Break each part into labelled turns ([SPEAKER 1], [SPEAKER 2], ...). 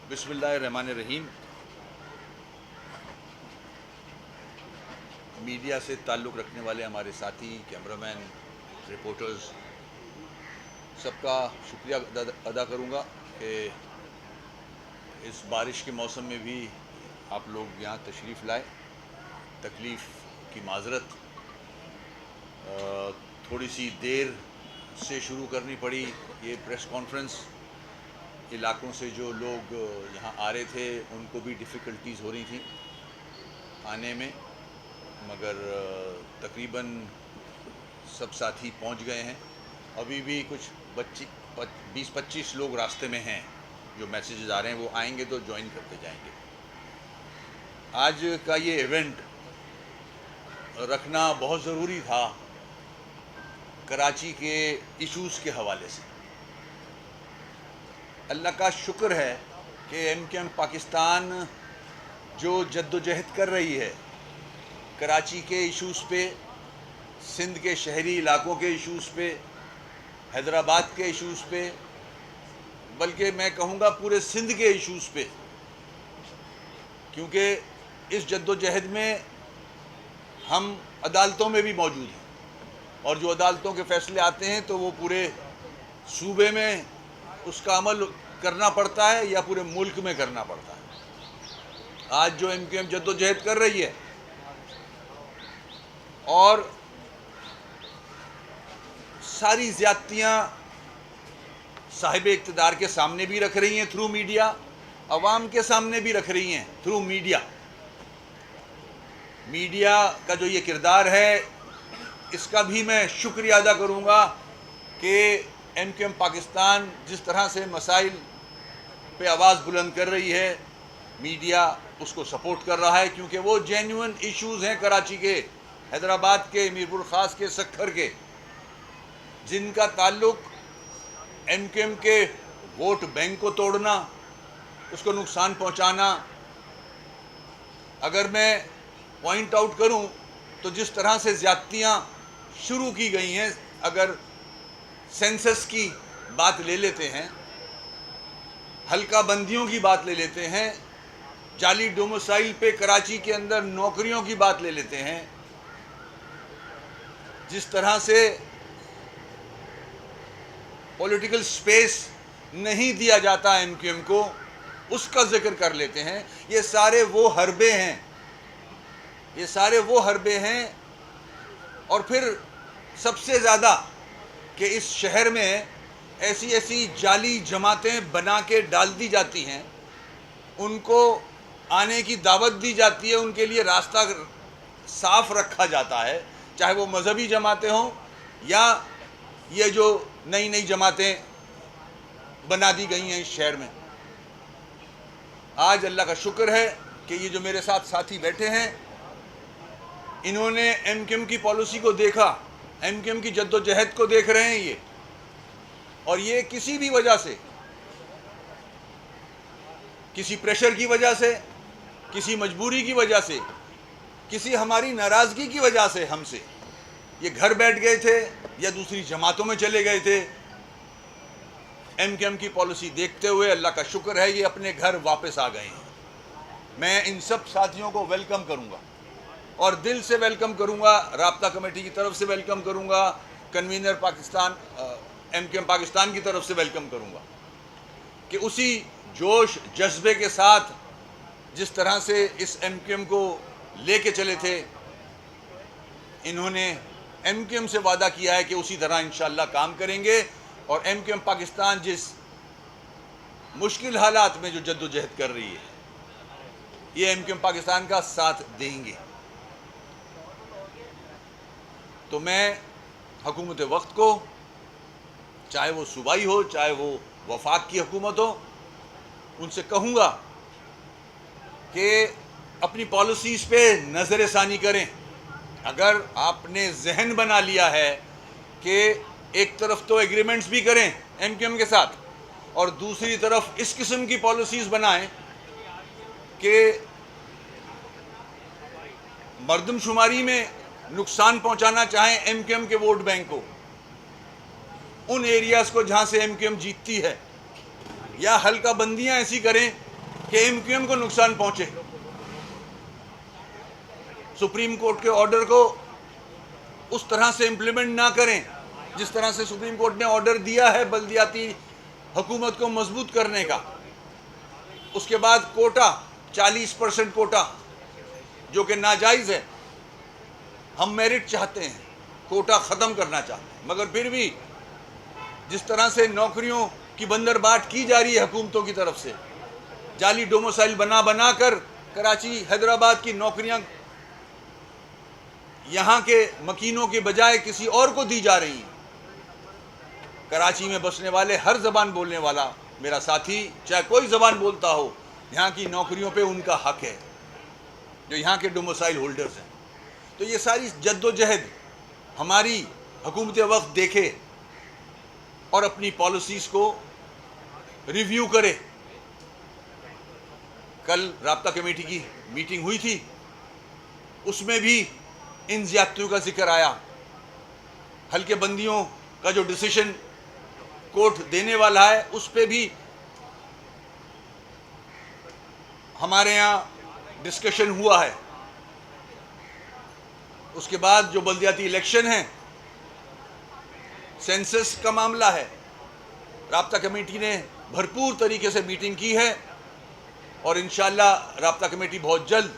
[SPEAKER 1] बिस्मिल्लाहिर्रहमानिर्रहीम। मीडिया से ताल्लुक़ रखने वाले हमारे साथी, कैमरामैन, रिपोर्टर्स, सबका शुक्रिया अदा करूँगा कि इस बारिश के मौसम में भी आप लोग यहाँ तशरीफ़ लाए। तकलीफ़ की माज़रत, थोड़ी सी देर से शुरू करनी पड़ी ये प्रेस कॉन्फ्रेंस। इलाक़ों से जो लोग यहाँ आ रहे थे उनको भी डिफ़िकल्टीज़ हो रही थी आने में, मगर तकरीबन सब साथी पहुँच गए हैं। अभी भी कुछ 20-25 लोग रास्ते में हैं। जो मैसेजेस आ रहे हैं वो आएंगे तो ज्वाइन करते जाएंगे। आज का ये इवेंट रखना बहुत ज़रूरी था कराची के इश्यूज़ के हवाले से। अल्लाह का शुक्र है कि MKM पाकिस्तान जो जद्दोजहद कर रही है कराची के इश्यूज़ पे, सिंध के शहरी इलाकों के इश्यूज़ पे, हैदराबाद के इश्यूज़ पे, बल्कि मैं कहूँगा पूरे सिंध के इश्यूज़ पे, क्योंकि इस जद्दोजहद में हम अदालतों में भी मौजूद हैं और जो अदालतों के फ़ैसले आते हैं तो वो पूरे सूबे में उसका अमल करना पड़ता है या पूरे मुल्क में करना पड़ता है। आज जो MKM जद्दोजहद कर रही है और सारी ज़्यादतियाँ साहिब इक़्तिदार के सामने भी रख रही हैं थ्रू मीडिया, अवाम के सामने भी रख रही हैं थ्रू मीडिया। मीडिया का जो ये किरदार है इसका भी मैं शुक्रिया अदा करूँगा कि MKM पाकिस्तान जिस तरह से मसाइल पे आवाज़ बुलंद कर रही है, मीडिया उसको सपोर्ट कर रहा है, क्योंकि वो जेन्युइन इश्यूज़ हैं कराची के, हैदराबाद के, मीरपुर ख़ास के, सक्खर के, जिनका ताल्लुक़ MKM के वोट बैंक को तोड़ना, उसको नुकसान पहुंचाना। अगर मैं पॉइंट आउट करूं तो जिस तरह से ज़्यादतियाँ शुरू की गई हैं, अगर सेंसस की बात ले लेते हैं, हल्का बंदियों की बात ले लेते हैं, जाली डोमिसाइल पे कराची के अंदर नौकरियों की बात ले लेते हैं, जिस तरह से पॉलिटिकल स्पेस नहीं दिया जाता MKM को, उसका जिक्र कर लेते हैं। ये सारे वो हरबे हैं, ये सारे वो हरबे हैं। और फिर सबसे ज़्यादा कि इस शहर में ऐसी ऐसी जाली जमातें बना के डाल दी जाती हैं, उनको आने की दावत दी जाती है, उनके लिए रास्ता साफ रखा जाता है, चाहे वो मजहबी जमातें हों या ये जो नई नई जमातें बना दी गई हैं इस शहर में। आज अल्लाह का शुक्र है कि ये जो मेरे साथ साथी बैठे हैं, इन्होंने MKM की पॉलिसी को देखा, MKM की जद्दोजहद को देख रहे हैं ये, और ये किसी भी वजह से, किसी प्रेशर की वजह से, किसी मजबूरी की वजह से, किसी हमारी नाराज़गी की वजह से हमसे ये घर बैठ गए थे या दूसरी जमातों में चले गए थे। MKM की पॉलिसी देखते हुए अल्लाह का शुक्र है ये अपने घर वापस आ गए हैं। मैं इन सब साथियों को वेलकम करूँगा और दिल से वेलकम करूँगा, राब्ता कमेटी की तरफ से वेलकम करूँगा, कन्वीनर पाकिस्तान MKM पाकिस्तान की तरफ से वेलकम करूँगा कि उसी जोश जज्बे के साथ जिस तरह से इस MKM को लेके चले थे, इन्होंने MKM से वादा किया है कि उसी तरह इंशाअल्लाह काम करेंगे और MKM पाकिस्तान जिस मुश्किल हालात में जो जद्दोजहद कर रही है, ये MKM पाकिस्तान का साथ देंगे। तो मैं हुकूमत वक्त को, चाहे वो सूबाई हो चाहे वो वफाक की हुकूमत हो, उनसे कहूँगा कि अपनी पॉलिसीज़ पे नज़र षानी करें। अगर आपने जहन बना लिया है कि एक तरफ तो एग्रीमेंट्स भी करें MKM के साथ और दूसरी तरफ इस किस्म की पॉलिसीज़ बनाएं कि मर्दमशुमारी में नुकसान पहुंचाना चाहें MKM के वोट बैंक को, उन एरियाज़ को जहां से MKM जीतती है, या हल्का बंदियाँ ऐसी करें कि एमक्यूएम को नुकसान पहुंचे। सुप्रीम कोर्ट के ऑर्डर को उस तरह से इंप्लीमेंट ना करें जिस तरह से सुप्रीम कोर्ट ने ऑर्डर दिया है बल्दियाती हुकूमत को मजबूत करने का। उसके बाद कोटा 40% कोटा जो कि नाजायज़ है। हम मेरिट चाहते हैं, कोटा ख़त्म करना चाहते हैं, मगर फिर भी जिस तरह से नौकरियों की बंदरबाट की जा रही है हुकूमतों की तरफ से, जाली डोमिसाइल बना कर कराची हैदराबाद की नौकरियां यहाँ के मकीनों के बजाय किसी और को दी जा रही हैं। कराची में बसने वाले हर जबान बोलने वाला मेरा साथी, चाहे कोई जबान बोलता हो, यहाँ की नौकरियों पे उनका हक है जो यहाँ के डोमिसाइल होल्डर्स हैं। तो ये सारी जद्दोजहद हमारी हुकूमत वक्त देखे और अपनी पॉलिसीज़ को रिव्यू करे। कल राब्ता कमेटी की मीटिंग हुई थी, उसमें भी इन ज़्यादतियों का जिक्र आया। हल्के बंदियों का जो डिसीजन कोर्ट देने वाला है उस पे भी हमारे यहाँ डिस्कशन हुआ है। उसके बाद जो बल्दियाती इलेक्शन है, सेंसस का मामला है, राब्ता कमेटी ने भरपूर तरीके से मीटिंग की है और इंशाअल्लाह राब्ता कमेटी बहुत जल्द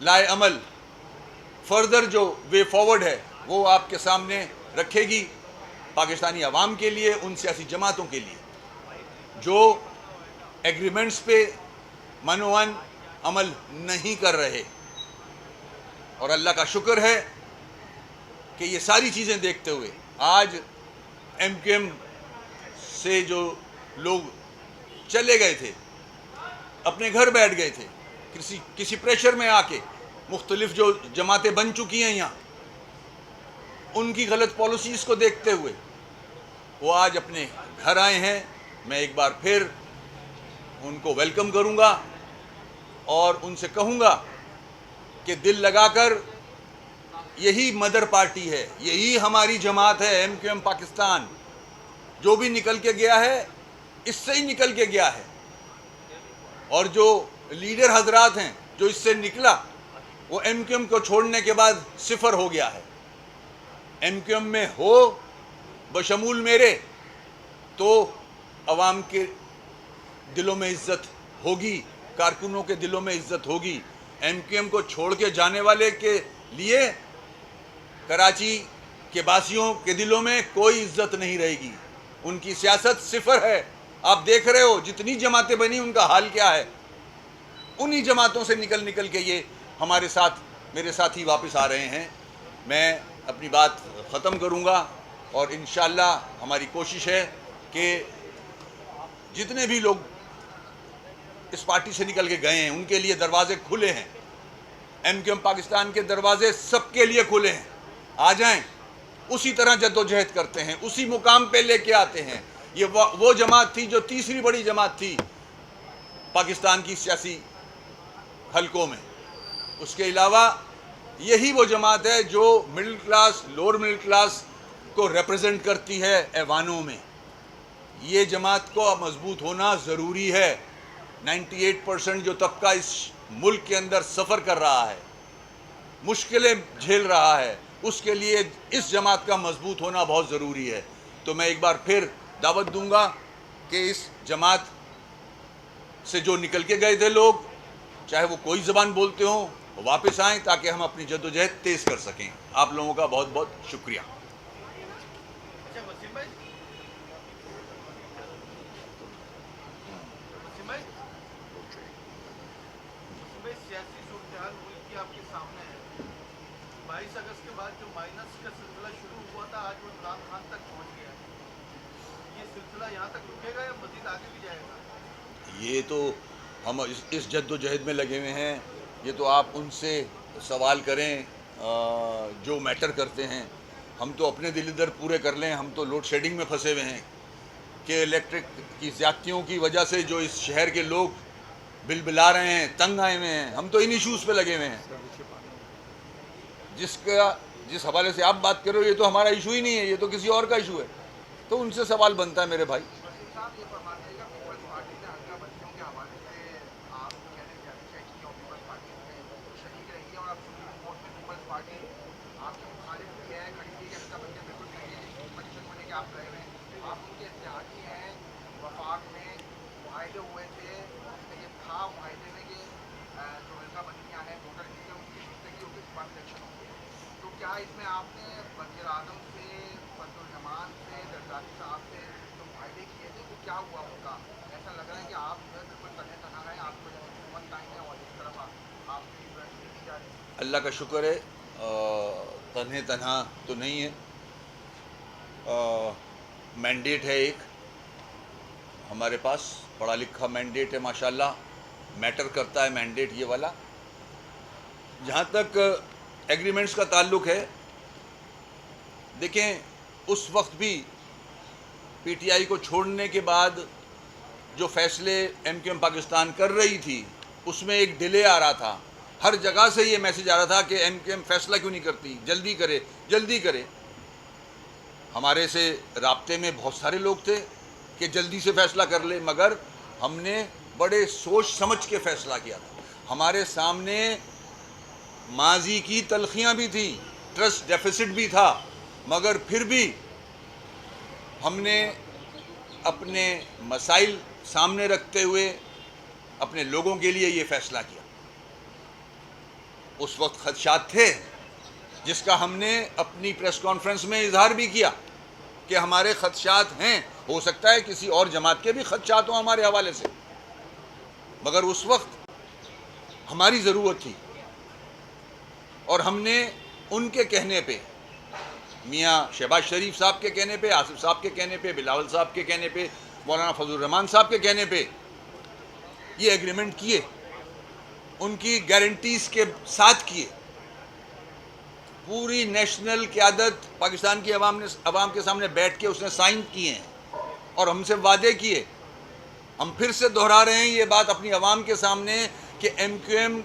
[SPEAKER 1] लाए अमल फर्दर जो वे फॉरवर्ड है वो आपके सामने रखेगी, पाकिस्तानी अवाम के लिए, उन सियासी जमातों के लिए जो एग्रीमेंट्स पे मनोवन अमल नहीं कर रहे। और अल्लाह का शुक्र है कि ये सारी चीज़ें देखते हुए आज एमक्यूएम से जो लोग चले गए थे, अपने घर बैठ गए थे, किसी प्रेशर में आके, मुख्तलिफ जो जमातें बन चुकी हैं यहाँ, उनकी गलत पॉलिसीज़ को देखते हुए वो आज अपने घर आए हैं। मैं एक बार फिर उनको वेलकम करूँगा और उनसे कहूँगा कि दिल लगाकर, यही मदर पार्टी है, यही हमारी जमात है एमक्यूएम पाकिस्तान। जो भी निकल के गया है इससे ही निकल के गया है और जो लीडर हजरात हैं जो इससे निकला वो एमक्यूएम को छोड़ने के बाद सिफर हो गया है। एमक्यूएम में हो बशमूल मेरे तो अवाम के दिलों में इज्जत होगी, कारकुनों के दिलों में इज्जत होगी। एमक्यूएम को छोड़ के जाने वाले के लिए कराची के बासियों के दिलों में कोई इज्जत नहीं रहेगी। उनकी सियासत सिफर है। आप देख रहे हो जितनी जमातें बनी उनका हाल क्या है। उन्हीं जमातों से निकल के ये हमारे साथ, मेरे साथी वापस आ रहे हैं। मैं अपनी बात ख़त्म करूँगा और इंशाअल्लाह हमारी कोशिश है कि जितने भी लोग इस पार्टी से निकल के गए हैं उनके लिए दरवाजे खुले हैं। एमक्यूएम पाकिस्तान के दरवाजे सबके लिए खुले हैं। आ जाएं, उसी तरह जद्दोजहद करते हैं, उसी मुकाम पे लेके आते हैं। ये वो जमात थी जो तीसरी बड़ी जमात थी पाकिस्तान की सियासी हलकों में। उसके अलावा यही वो जमात है जो middle class, lower middle class को रिप्रेजेंट करती है ऐवानों में। ये जमात को मजबूत होना ज़रूरी है। 98% जो तबका इस मुल्क के अंदर सफ़र कर रहा है, मुश्किलें झेल रहा है, उसके लिए इस जमात का मजबूत होना बहुत ज़रूरी है। तो मैं एक बार फिर दावत दूंगा कि इस जमात से जो निकल के गए थे लोग, चाहे वो कोई ज़बान बोलते हों, वापस आएँ ताकि हम अपनी जद्दोजहद तेज़ कर सकें। आप लोगों का बहुत बहुत शुक्रिया।
[SPEAKER 2] सियासी सूरत-ए-हाल मुल्क की आपके सामने है। 22 अगस्त के बाद जो माइनस का सिलसिला शुरू हुआ था आज वो इमरान खान तक पहुंच गया है। ये सिलसिला यहाँ तक रुकेगा या मज़ीद आगे भी जाएगा?
[SPEAKER 1] ये तो हम इस जद्दोजहद में लगे हुए हैं। ये तो आप उनसे सवाल करें जो मैटर करते हैं। हम तो अपने दिल दर पूरे कर लें। हम तो लोड शेडिंग में फंसे हुए हैं कि इलेक्ट्रिक की ज़्यादतियों की वजह से जो इस शहर के लोग बिलबिला रहे हैं, तंग आए हुए हैं। हम तो इन इशूज़ पे लगे हुए हैं। जिस हवाले से आप बात कर रहे हो ये तो हमारा इशू ही नहीं है, ये तो किसी और का इशू है। तो उनसे सवाल बनता है मेरे भाई।
[SPEAKER 3] इसमें आपने वज़ीर आज़म से, फजल रहमान से, जरदारी साहब से जो वायदे किए थे, वो क्या हुआ उनका? ऐसा लग रहा है कि आप जो है बिल्कुल तने-तना हैं, आपको जो है हुकूमत कायम है और इस तरफ आपकी जो है दी जा रही है।
[SPEAKER 1] अल्लाह का शुक्र है, तन्हे तन्हा तो नहीं है। मैंडेट है एक हमारे पास, पढ़ा लिखा मैंडेट है माशाल्लाह, मैटर करता है मैंडेट ये वाला। जहाँ तक एग्रीमेंट्स का ताल्लुक है, देखें उस वक्त भी पीटीआई को छोड़ने के बाद जो फैसले एमक्यूएम पाकिस्तान कर रही थी उसमें एक डिले आ रहा था। हर जगह से ये मैसेज आ रहा था कि एमक्यूएम फैसला क्यों नहीं करती, जल्दी करे जल्दी करे। हमारे से राब्ते में बहुत सारे लोग थे कि जल्दी से फैसला कर ले, मगर हमने बड़े सोच समझ के फैसला किया था। हमारे सामने माजी की तलखियाँ भी थी, ट्रस्ट डेफिसिट भी था, मगर फिर भी हमने अपने मसाइल सामने रखते हुए अपने लोगों के लिए ये फैसला किया। उस वक्त खदशात थे जिसका हमने अपनी प्रेस कॉन्फ्रेंस में इजहार भी किया कि हमारे खदशात हैं, हो सकता है किसी और जमात के भी खदशात हों हमारे हवाले से, मगर उस वक्त हमारी ज़रूरत थी और हमने उनके कहने पे, मियाँ शहबाज शरीफ साहब के कहने पे, आसिफ साहब के कहने पे, बिलावल साहब के कहने पे, मौलाना फजल रहमान साहब के कहने पे ये एग्रीमेंट किए, उनकी गारंटीज़ के साथ किए। पूरी नेशनल क़यादत पाकिस्तान की अवाम के सामने बैठ के उसने साइन किए हैं और हमसे वादे किए। हम फिर से दोहरा रहे हैं ये बात अपनी अवाम के सामने कि एमक्यूएम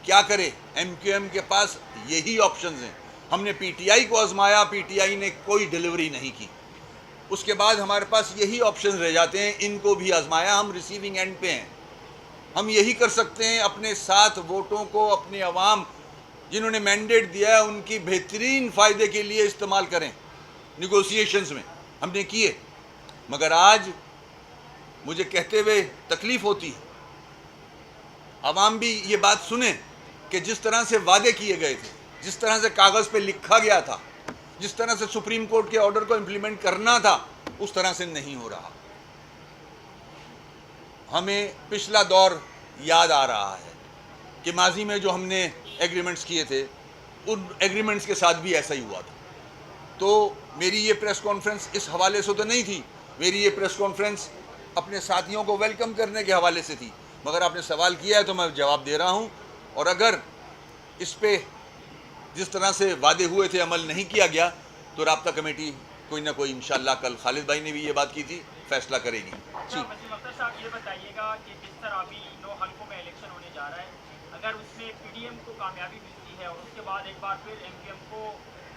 [SPEAKER 1] क्या करे। एमक्यूएम के पास यही ऑप्शंस हैं। हमने पीटीआई को आजमाया, पीटीआई ने कोई डिलीवरी नहीं की। उसके बाद हमारे पास यही ऑप्शन रह जाते हैं, इनको भी आजमाया, हम रिसीविंग एंड पे हैं। हम यही कर सकते हैं, अपने साथ वोटों को अपने अवाम जिन्होंने मैंडेट दिया है उनकी बेहतरीन फ़ायदे के लिए इस्तेमाल करें। निगोसिएशंस में हमने किए, मगर आज मुझे कहते हुए तकलीफ़ होती है, अवाम भी ये बात सुने कि जिस तरह से वादे किए गए थे, जिस तरह से कागज़ पे लिखा गया था, जिस तरह से सुप्रीम कोर्ट के ऑर्डर को इम्प्लीमेंट करना था, उस तरह से नहीं हो रहा। हमें पिछला दौर याद आ रहा है कि माजी में जो हमने एग्रीमेंट्स किए थे, उन एग्रीमेंट्स के साथ भी ऐसा ही हुआ था। तो मेरी ये प्रेस कॉन्फ्रेंस इस हवाले से तो नहीं थी, मेरी ये प्रेस कॉन्फ्रेंस अपने साथियों को वेलकम करने के हवाले से थी, मगर आपने सवाल किया है तो मैं जवाब दे रहा हूँ। और अगर इस पे जिस तरह से वादे हुए थे अमल नहीं किया गया तो राब्ता कमेटी कोई ना कोई इंशाल्लाह, कल खालिद भाई ने भी ये बात की थी, फैसला करेगी। जी
[SPEAKER 4] साहब ये बताइएगा कि जिस तरह अभी 9 हल्कों में इलेक्शन होने जा रहा है, अगर उसमें पीडीएम को कामयाबी मिलती है और उसके बाद एक बार फिर एमपीएम को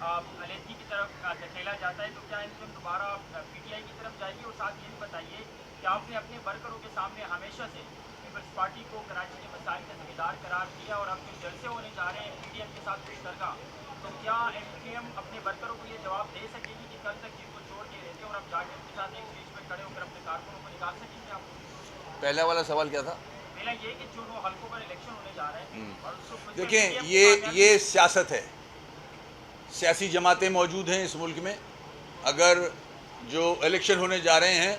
[SPEAKER 4] अलहदगी की तरफ धकेला जाता है, तो क्या एमपीएम दोबारा पीटीआई की तरफ जाएगी? और साथ ये भी बताइए कि आपने अपने वर्करों के सामने हमेशा से पीपल्स पार्टी को कराची के मसाइल का जिम्मेदार करार दिया और अब जो जलसे होने जा रहे हैं पीडीएम के साथ मुश्तरका, तो क्या एमपीएम अपने वर्करों को ये जवाब दे सकेगी कि कल तक जिनको छोड़ के रहते और अब जाके उनके साथ एक स्टेज पर खड़े होकर अपने कारकुनों को निकाल सकेंगे आप?
[SPEAKER 1] पहला वाला सवाल क्या था?
[SPEAKER 4] पहला ये कि जो 9 हल्कों पर इलेक्शन होने जा रहे हैं और उसको
[SPEAKER 1] देखें, ये सियासत है, सियासी जमातें मौजूद हैं इस मुल्क में। अगर जो इलेक्शन होने जा रहे हैं,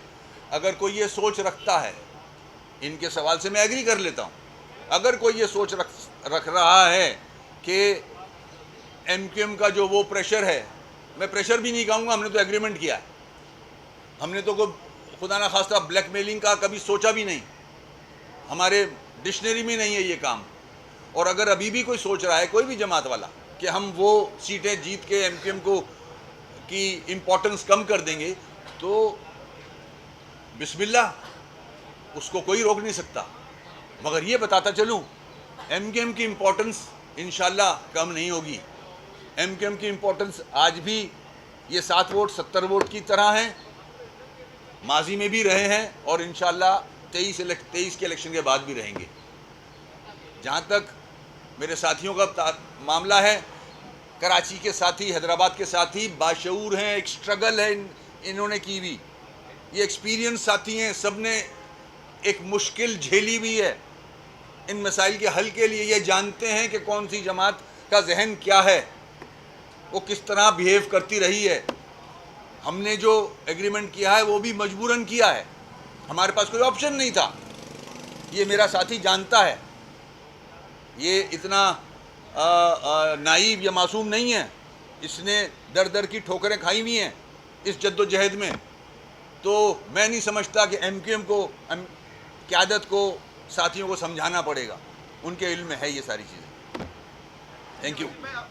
[SPEAKER 1] अगर कोई ये सोच रखता है, इनके सवाल से मैं एग्री कर लेता हूँ, अगर कोई ये सोच रख रहा है कि एमक्यूएम का जो वो प्रेशर है, मैं प्रेशर भी नहीं कहूँगा, हमने तो एग्रीमेंट किया है, हमने तो कोई खुदा ना खास्ता ब्लैकमेलिंग का कभी सोचा भी नहीं, हमारे डिक्शनरी में नहीं है ये काम। और अगर अभी भी कोई सोच रहा है, कोई भी जमात वाला, कि हम वो सीटें जीत के एमक्यूएम को की इम्पोर्टेंस कम कर देंगे, तो बिस्मिल्लाह, उसको कोई रोक नहीं सकता। मगर ये बताता चलूँ, एमक्यूएम की इम्पोर्टेंस इंशाल्लाह कम नहीं होगी। एमक्यूएम की इम्पोर्टेंस आज भी ये 7 वोट 70 वोट की तरह हैं, माजी में भी रहे हैं और इंशाल्लाह 23 के इलेक्शन के बाद भी रहेंगे। जहाँ तक मेरे साथियों का मामला है, कराची के साथी, हैदराबाद के साथी बाशऊर हैं, एक स्ट्रगल है इन्होंने की हुई, ये एक्सपीरियंस साथी हैं, सब ने एक मुश्किल झेली हुई है इन मसाइल के हल के लिए। ये जानते हैं कि कौन सी जमात का जहन क्या है, वो किस तरह बिहेव करती रही है। हमने जो एग्रीमेंट किया है वो भी मजबूरन किया है, हमारे पास कोई ऑप्शन नहीं था। ये मेरा साथी जानता है, ये इतना नाइव या मासूम नहीं है, इसने दर दर की ठोकरें खाई हुई हैं इस जद्दोजहद में। तो मैं नहीं समझता कि एमक्यूएम को, क़यादत को, साथियों को समझाना पड़ेगा, उनके इल्म में है ये सारी चीज़ें। Thank you.
[SPEAKER 2] मैं आप